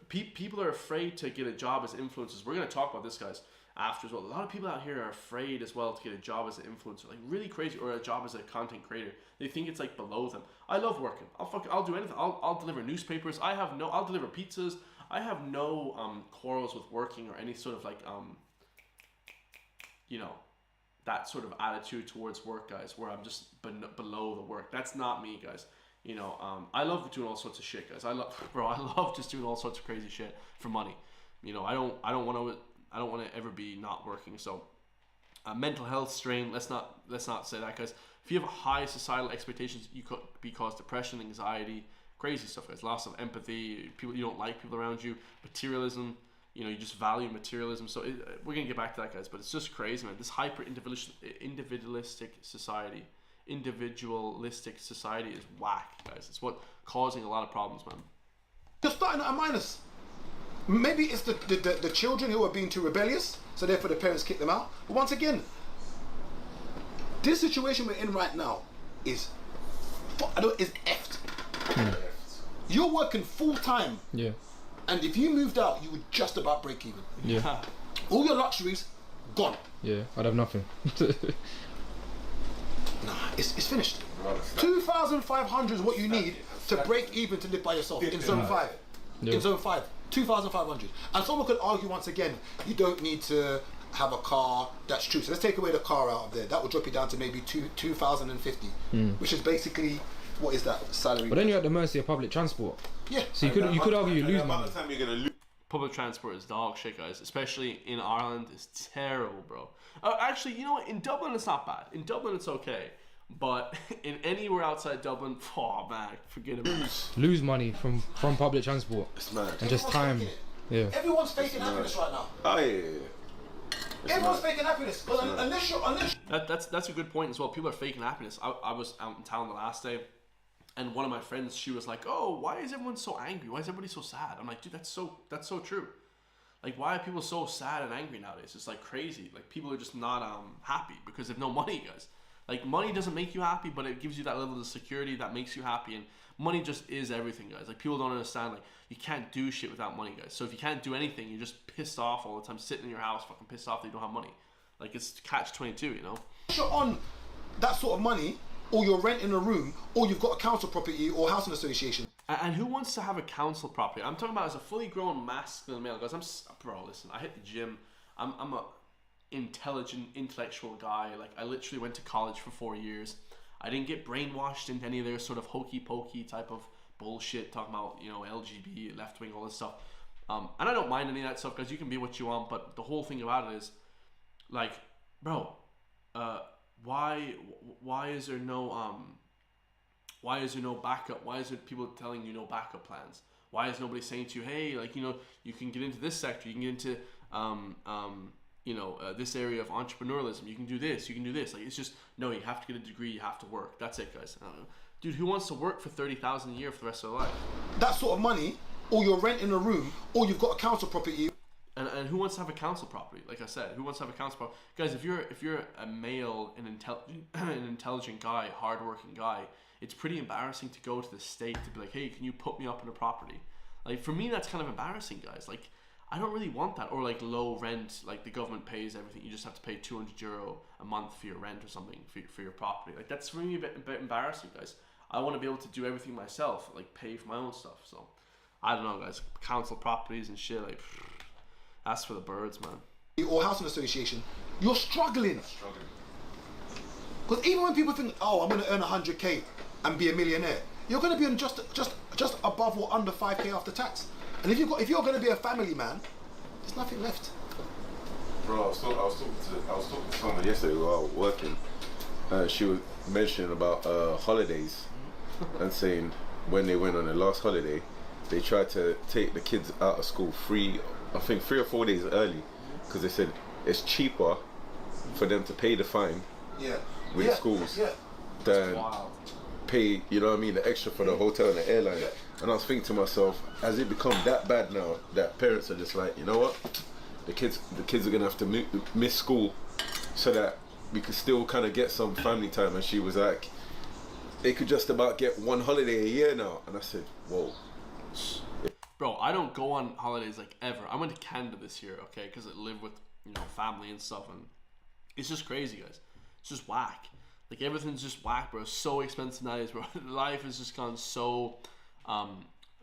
People are afraid to get a job as influencers. We're gonna talk about this, guys, after as well. A lot of people out here are afraid as well to get a job as an influencer, like really crazy, or a job as a content creator. They think it's like below them. I love working. I'll do anything. I'll deliver newspapers. I'll deliver pizzas. I have no quarrels with working or any sort of like you know, that sort of attitude towards work, guys, where I'm just below the work. That's not me, guys. You know, I love doing all sorts of shit, guys. I love just doing all sorts of crazy shit for money. You know, I don't want to ever be not working. So, mental health strain. Let's not say that, guys. If you have high societal expectations, you could cause depression, anxiety, crazy stuff, guys. Loss of empathy. You don't like people around you. Materialism. You know, you just value materialism. So we're gonna get back to that, guys. But it's just crazy, man. This hyper individualistic society. Individualistic society is whack, guys. It's what causing a lot of problems, man. You're starting at a minus. Maybe it's the children who are being too rebellious, so therefore the parents kick them out. But once again, this situation we're in right now is effed. You're working full time. Yeah. And if you moved out, you would just about break even. Yeah. All your luxuries, gone. Yeah. I'd have nothing. Nah, it's finished. 2,500 is what you need to break even to live by yourself in zone 5. Yeah. In zone 5, 2,500. And someone could argue once again, you don't need to have a car. That's true. So let's take away the car out of there. That will drop you down to maybe 2,050, which is basically, what is that salary? But then you're at the mercy of public transport. Yeah. So you could argue you lose By money. the time you're gonna lose. Public transport is dog shit, guys. Especially in Ireland, it's terrible, bro. Actually, you know what? In Dublin, it's not bad. In Dublin, it's okay. But in anywhere outside Dublin, oh man, forget about it. Lose money from public transport It's mad. and just time. Yeah. Everyone's faking happiness right now. Oh yeah. Everyone's faking happiness. Because unless That's a good point as well. People are faking happiness. I was out in town the last day, and one of my friends, she was like, "Oh, why is everyone so angry? Why is everybody so sad?" I'm like, "Dude, that's so true. Like, why are people so sad and angry nowadays? It's like crazy. Like, people are just not happy because they have no money, guys. Like, money doesn't make you happy, but it gives you that level of security that makes you happy. And money just is everything, guys. Like, people don't understand. Like, you can't do shit without money, guys. So if you can't do anything, you're just pissed off all the time, sitting in your house, fucking pissed off that you don't have money. Like, it's catch-22, you know. you're on that sort of money, or you're renting a room, or you've got a council property or housing association. And who wants to have a council property? I'm talking about as a fully grown masculine male, guys. Bro, listen, I hit the gym. I'm a intelligent, intellectual guy. Like, I literally went to college for 4 years. I didn't get brainwashed into any of their sort of hokey pokey type of bullshit, talking about, you know, LGBT, left wing, all this stuff. And I don't mind any of that stuff, because you can be what you want. But the whole thing about it is, like, bro, why is there no why is there no backup? Why is there people telling you no backup plans? Why is nobody saying to you, hey, like, you know, you can get into this sector, you can get into this area of entrepreneurialism, you can do this, you can do this. Like, it's just, no, you have to get a degree, you have to work. That's it, guys. I don't know. Dude, who wants to work for $30,000 a year for the rest of their life? That sort of money, or you're renting a room, or you've got a council property. And who wants to have a council property? Like I said, who wants to have a council property? Guys, if you're a male and an intelligent guy, hardworking guy, it's pretty embarrassing to go to the state to be like, hey, can you put me up in a property? Like, for me, that's kind of embarrassing, guys. Like, I don't really want that. Or like low rent, like the government pays everything. You just have to pay €200 a month for your rent or something for your property. Like, that's for me a bit embarrassing, guys. I want to be able to do everything myself, like pay for my own stuff. So, I don't know, guys. Council properties and shit, like, that's for the birds, man. Or housing association, you're struggling. Because even when people think, oh, I'm going to earn 100k and be a millionaire, you're going to be on just above or under 5k after tax. And if you're going to be a family man, there's nothing left. Bro, I was talking to someone yesterday while I was working. She was mentioning about holidays and saying when they went on their last holiday, they tried to take the kids out of school free, I think 3 or 4 days early, because they said it's cheaper for them to pay the fine with schools than pay, you know what I mean, the extra for the hotel and the airline. And I was thinking to myself, has it become that bad now that parents are just like, you know what, the kids are gonna have to miss school so that we could still kind of get some family time? And she was like, they could just about get one holiday a year now. And I said, whoa. Bro, I don't go on holidays like ever. I went to Canada this year, okay, because I live with, you know, family and stuff, and it's just crazy, guys. It's just whack. Like, everything's just whack, bro. It's so expensive nowadays, bro. Life has just gone so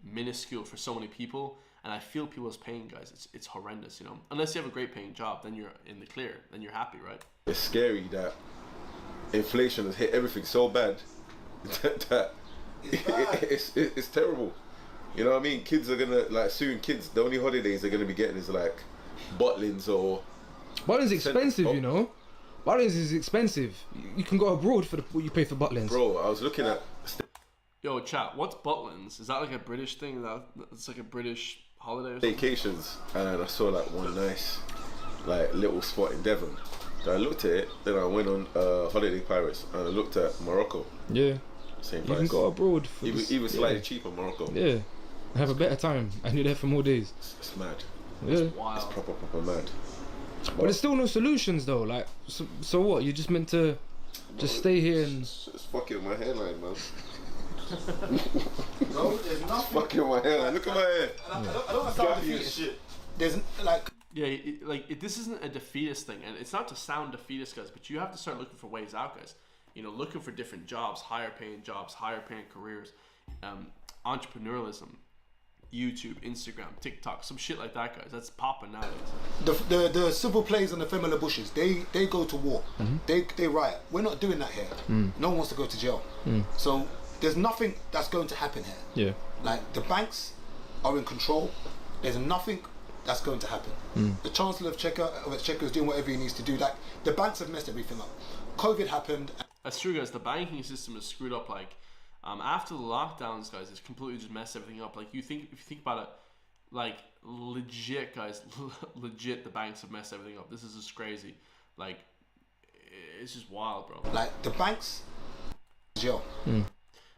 minuscule for so many people, and I feel people's pain, guys. It's horrendous, you know. Unless you have a great paying job, then you're in the clear. Then you're happy, right? It's scary that inflation has hit everything so bad that it's terrible. You know what I mean? Kids are gonna, like, soon kids, the only holidays they're gonna be getting is like Butlins or... Butlins expensive, you know? Butlins is expensive. You can go abroad for what you pay for Butlins. Bro, I was looking at... Yo, chat, what's Butlins? Is that like a British thing? It's like a British holiday or something? Vacations, and I saw like one nice like little spot in Devon. So I looked at it, then I went on Holiday Pirates and I looked at Morocco. Yeah. Same You price. can go abroad for Even slightly cheaper Morocco. Yeah. Have a better time and you're there for more days. It's mad. Yeah. Wow. It's proper mad. But there's still no solutions though. Like, so what? You're just meant to just stay here and... It's fucking my hairline, man. No, there's nothing. Fucking my hairline. Look at my hair. I don't want to sound defeatist. There's like... Yeah, this isn't a defeatist thing, and it's not to sound defeatist, guys, but you have to start looking for ways out, guys. You know, looking for different jobs, higher paying careers, entrepreneurialism, YouTube, Instagram, TikTok, some shit like that, guys. That's popping nowadays. The civil plays and the Femela Bushes, they go to war. They riot. We're not doing that here. No one wants to go to jail. So there's nothing that's going to happen here. Yeah. Like, the banks are in control. There's nothing that's going to happen. The Chancellor of Czechia is doing whatever he needs to do. Like, the banks have messed everything up. COVID happened. That's true, guys. The banking system is screwed up. Like, after the lockdowns, guys, it's completely just messed everything up. Like, if you think about it, like, legit, guys, legit, the banks have messed everything up. This is just crazy. Like, it's just wild, bro. Like, the banks, jail.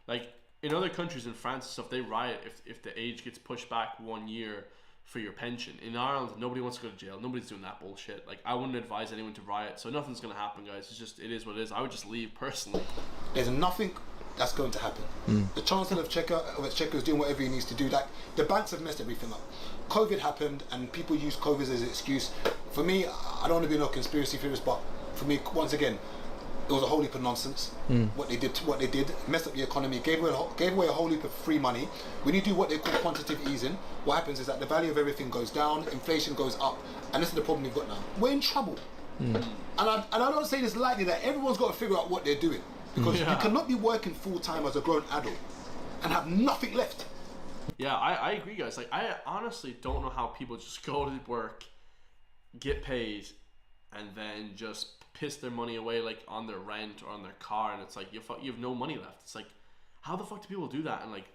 Like, in other countries, in France and stuff, they riot if the age gets pushed back 1 year for your pension. In Ireland, nobody wants to go to jail. Nobody's doing that bullshit. Like, I wouldn't advise anyone to riot, so nothing's gonna happen, guys. It's just, it is what it is. I would just leave personally. There's nothing that's going to happen. The Chancellor of Czechia is doing whatever he needs to do. Like, the banks have messed everything up. COVID happened, and people use COVID as an excuse. For me, I don't want to be no conspiracy theorist, but for me, once again, it was a whole heap of nonsense. What they did, messed up the economy, gave away a whole heap of free money. When you do what they call quantitative easing, what happens is that the value of everything goes down, inflation goes up, and this is the problem we've got now. We're in trouble. And I don't say this lightly, that everyone's got to figure out what they're doing. Because you cannot be working full time as a grown adult and have nothing left. Yeah, I agree, guys. Like, I honestly don't know how people just go to work, get paid, and then just piss their money away like on their rent or on their car, and it's like you have no money left. It's like, how the fuck do people do that and like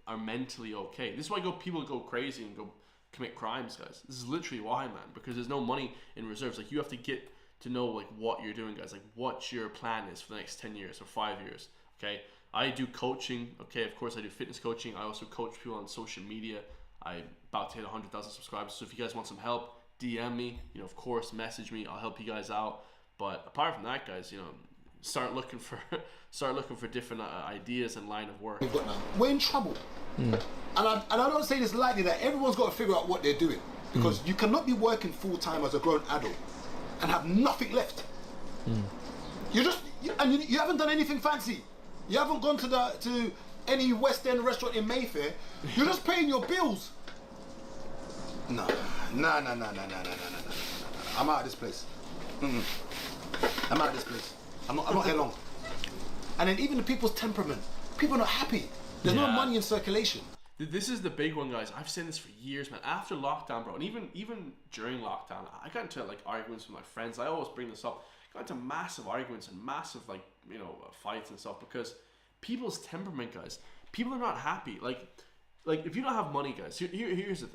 are mentally okay? This is why people go crazy and go commit crimes, guys. This is literally why, man, because there's no money in reserves. Like, you have to get to know like what you're doing, guys, like what your plan is for the next 10 years or 5 years. Okay, I do coaching. Okay, of course I do fitness coaching. I also coach people on social media. I'm about to hit 100,000 subscribers, so if you guys want some help, DM me, you know, of course, message me. I'll help you guys out. But apart from that, guys, you know, start looking for different ideas and line of work. We're in trouble. And I don't say this lightly, that everyone's got to figure out what they're doing, because you cannot be working full time as a grown adult and have nothing left. You haven't done anything fancy. You haven't gone to any West End restaurant in Mayfair. You're just paying your bills. No. I'm out of this place. I'm out of this place. I'm not here long. And then even the people's temperament. People are not happy. There's no money in circulation. This is the big one, guys. I've seen this for years, man. After lockdown, bro, and even during lockdown, I got into like arguments with my friends. I always bring this up. Got into massive arguments and massive like, you know, fights and stuff, because people's temperament, guys. People are not happy. Like if you don't have money, guys. Here's the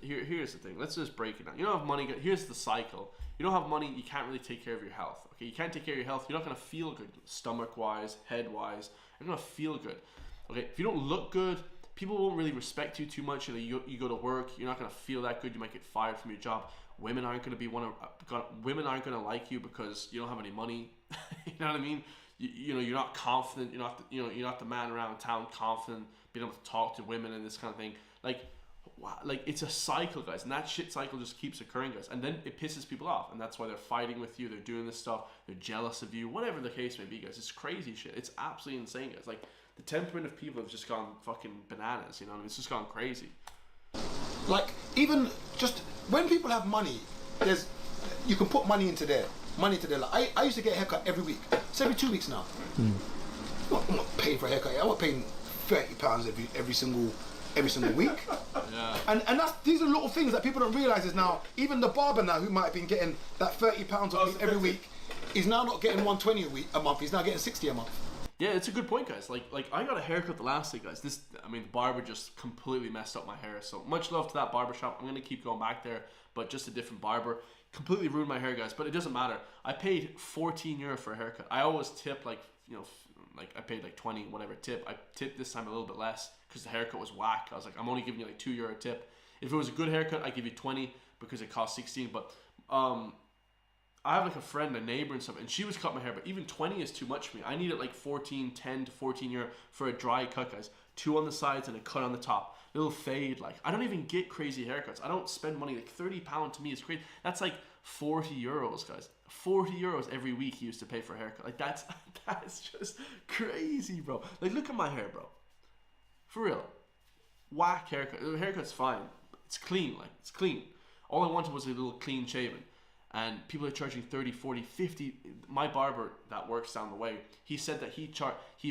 thing. Let's just break it down. You don't have money. Here's the cycle. You don't have money. You can't really take care of your health. Okay, you can't take care of your health. You're not gonna feel good, stomach wise, head wise. You're gonna feel good. Okay, if you don't look good, people won't really respect you too much. You go to work, you're not gonna feel that good. You might get fired from your job. Women aren't gonna like you because you don't have any money. You know what I mean? You know, you're not confident. You're not the man around town confident, being able to talk to women and this kind of thing. Like it's a cycle, guys, and that shit cycle just keeps occurring, guys, and then it pisses people off, and that's why they're fighting with you. They're doing this stuff. They're jealous of you. Whatever the case may be, guys, it's crazy shit. It's absolutely insane, guys. Like, the temperament of people have just gone fucking bananas. You know what I mean? It's just gone crazy. Like, even just when people have money, you can put money into there. Like, I used to get a haircut every week. It's every 2 weeks now. I'm not paying for a haircut. I'm not paying £30 every single week. Yeah. And these are little things that people don't realise is now, even the barber now, who might have been getting that £30 of me every week, is now not getting 120 a month. He's now getting 60 a month. Yeah, it's a good point, guys. Like I got a haircut the last day, guys. The barber just completely messed up my hair. So much love to that barber shop. I'm gonna keep going back there, but just a different barber. Completely ruined my hair, guys. But it doesn't matter. I paid €14 for a haircut. I always tip like I paid like 20 whatever tip. I tipped this time a little bit less because the haircut was whack. I was like, I'm only giving you like €2 tip. If it was a good haircut, I give you 20 because it cost 16. But I have like a friend, a neighbor and stuff, and she was cutting my hair, but even 20 is too much for me. I needed like 10 to 14 euro for a dry cut, guys. 2 on the sides and a cut on the top. Little fade, like. I don't even get crazy haircuts. I don't spend money. Like, £30 to me is crazy. That's like €40, guys. €40 every week he used to pay for a haircut. Like, that's just crazy, bro. Like, look at my hair, bro. For real. Whack haircut. The haircut's fine. It's clean, like, it's clean. All I wanted was a little clean shaven. And people are charging 30, 40, 50. My barber that works down the way, he said that he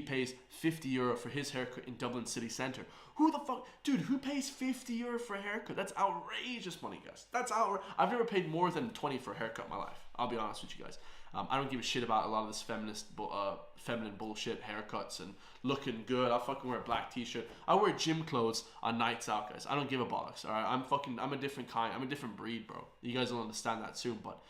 pays €50 for his haircut in Dublin city centre. Who the fuck, dude? Who pays €50 for a haircut? That's outrageous money, guys. I've never paid more than 20 for a haircut in my life. I'll be honest with you guys. I don't give a shit about a lot of this feminine bullshit, haircuts and looking good. I fucking wear a black t-shirt. I wear gym clothes on nights out, guys. I don't give a bollocks, alright? I'm a different kind. I'm a different breed, bro. You guys will understand that soon, but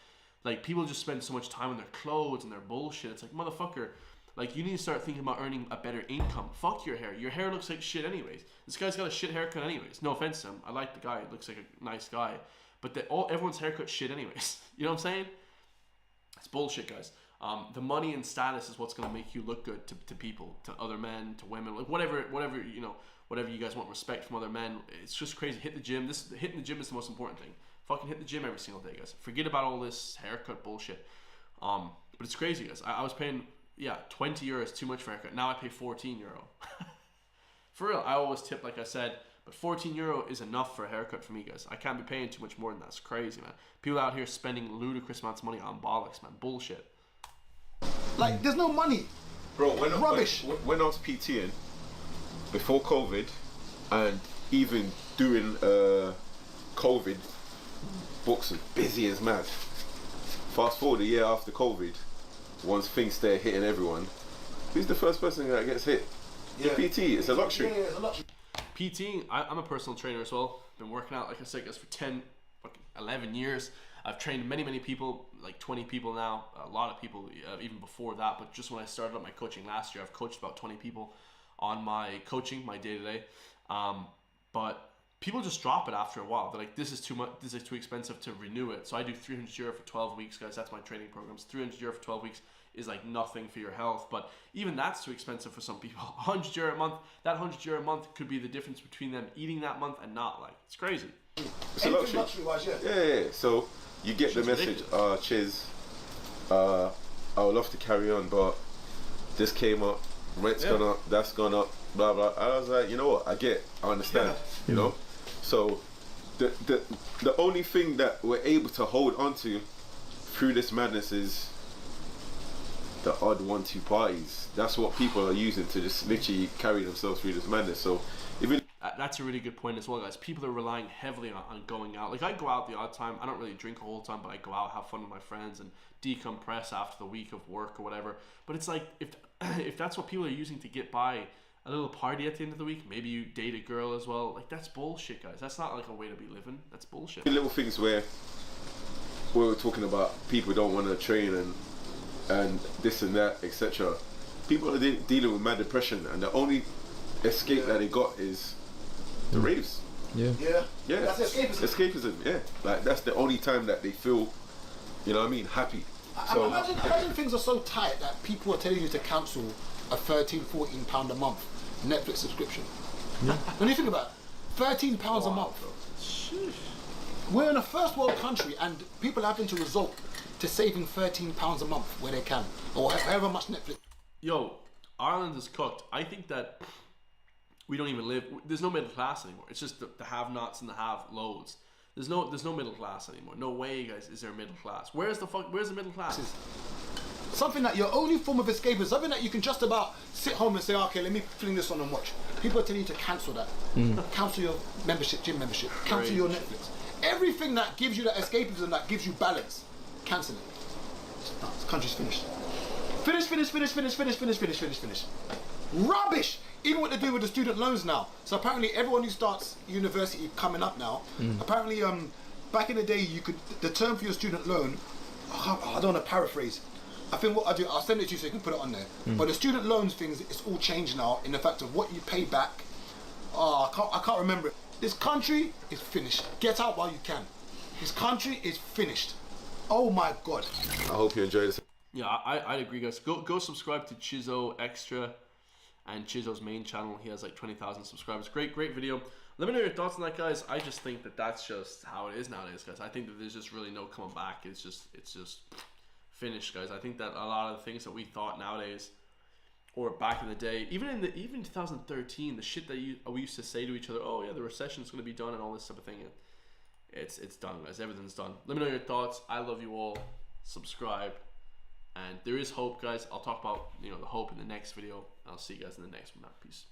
like, people just spend so much time on their clothes and their bullshit. It's like, motherfucker, like, you need to start thinking about earning a better income. Fuck your hair. Your hair looks like shit anyways. This guy's got a shit haircut anyways. No offense to him. I like the guy. He looks like a nice guy. But everyone's haircut shit anyways. You know what I'm saying? It's bullshit, guys. The money and status is what's gonna make you look good to people, to other men, to women, like whatever you guys want respect from other men. It's just crazy. Hit the gym. Hitting the gym is the most important thing. Fucking hit the gym every single day, guys. Forget about all this haircut bullshit. But it's crazy, guys. I was paying €20 too much for a haircut. Now I pay €14. For real, I always tip, like I said. But €14 is enough for a haircut for me, guys. I can't be paying too much more than that. It's crazy, man. People out here spending ludicrous amounts of money on bollocks, man. Bullshit. Like, there's no money. Bro, Rubbish. When I was PTing, before COVID, and even during COVID, books are busy as mad. Fast forward a year after COVID, once things start hitting everyone, who's the first person that gets hit? The PT. It's a luxury. Yeah, it's a luxury. PT, I'm a personal trainer as well. Been working out, like I said, guys, for 11 years. I've trained many people, like 20 people now, a lot of people even before that. But just when I started up my coaching last year, I've coached about 20 people on my coaching, my day-to-day. But people just drop it after a while. They're like, this is too much, this is too expensive to renew it. So I do 300 euro for 12 weeks, guys. That's my training programs. 300 euro for 12 weeks is like nothing for your health. But even that's too expensive for some people. 100 euro a month, that 100 euro a month could be the difference between them eating that month and not. Like, it's crazy. It's a luxury. Luxury-wise, yeah. Yeah. So you get the message. Chiz, I would love to carry on, but this came up, rent's gone up, that's gone up, blah blah. I was like, you know what? I understand. You know. So the only thing that we're able to hold on to through this madness is the odd 1-2 parties. That's what people are using to just literally carry themselves through this madness. So even that's a really good point as well, guys. People are relying heavily on going out. Like, I go out the odd time. I don't really drink a whole time, but I go out, have fun with my friends, and decompress after the week of work or whatever. But it's like, if that's what people are using to get by, a little party at the end of the week, maybe you date a girl as well. Like, that's bullshit, guys. That's not like a way to be living. That's bullshit. little things where we were talking about people don't want to train and this and that, etc. People are dealing with mad depression, and the only escape that they got is the raves. Yeah. That's escapism. Escapism, yeah. Like, that's the only time that they feel, you know what I mean, happy. So Imagine things are so tight that people are telling you to cancel a £13-14 a month Netflix subscription. When you think about it, £13 a month. We're in a first world country, and people are having to resort to saving £13 a month where they can, or however much Netflix. Yo, Ireland is cooked. I think that we don't even live. There's no middle class anymore. It's just the have-nots and the have-loads. There's no middle class anymore. No way, guys, is there a middle class. Where's the middle class? Something that your only form of escape is something that you can just about sit home and say, okay, let me fling this on and watch. People are telling you to cancel that. Cancel your membership, gym membership. Cancel your Netflix. Everything that gives you that escapism, that gives you balance, cancel it. No, this country's finished. Finish. Rubbish! Even what they're doing with the student loans now. So apparently everyone who starts university coming up now, apparently back in the day, the term for your student loan, I don't want to paraphrase. I think what I do, I'll send it to you so you can put it on there. But the student loans things, it's all changed now in the fact of what you pay back. I can't remember it. This country is finished. Get out while you can. This country is finished. Oh my God. I hope you enjoy this. Yeah, I agree, guys. Go subscribe to Chizo Extra and Chizo's main channel. He has like 20,000 subscribers. Great video. Let me know your thoughts on that, guys. I just think that that's just how it is nowadays, guys. I think that there's just really no coming back. It's just finished, guys. I think that a lot of the things that we thought nowadays, or back in the day, even in 2013, the shit that we used to say to each other, oh yeah, the recession's going to be done and all this type of thing, it's done, guys. Everything's done. Let me know your thoughts. I love you all. Subscribe, and there is hope, guys. I'll talk about the hope in the next video. I'll see you guys in the next one. Peace.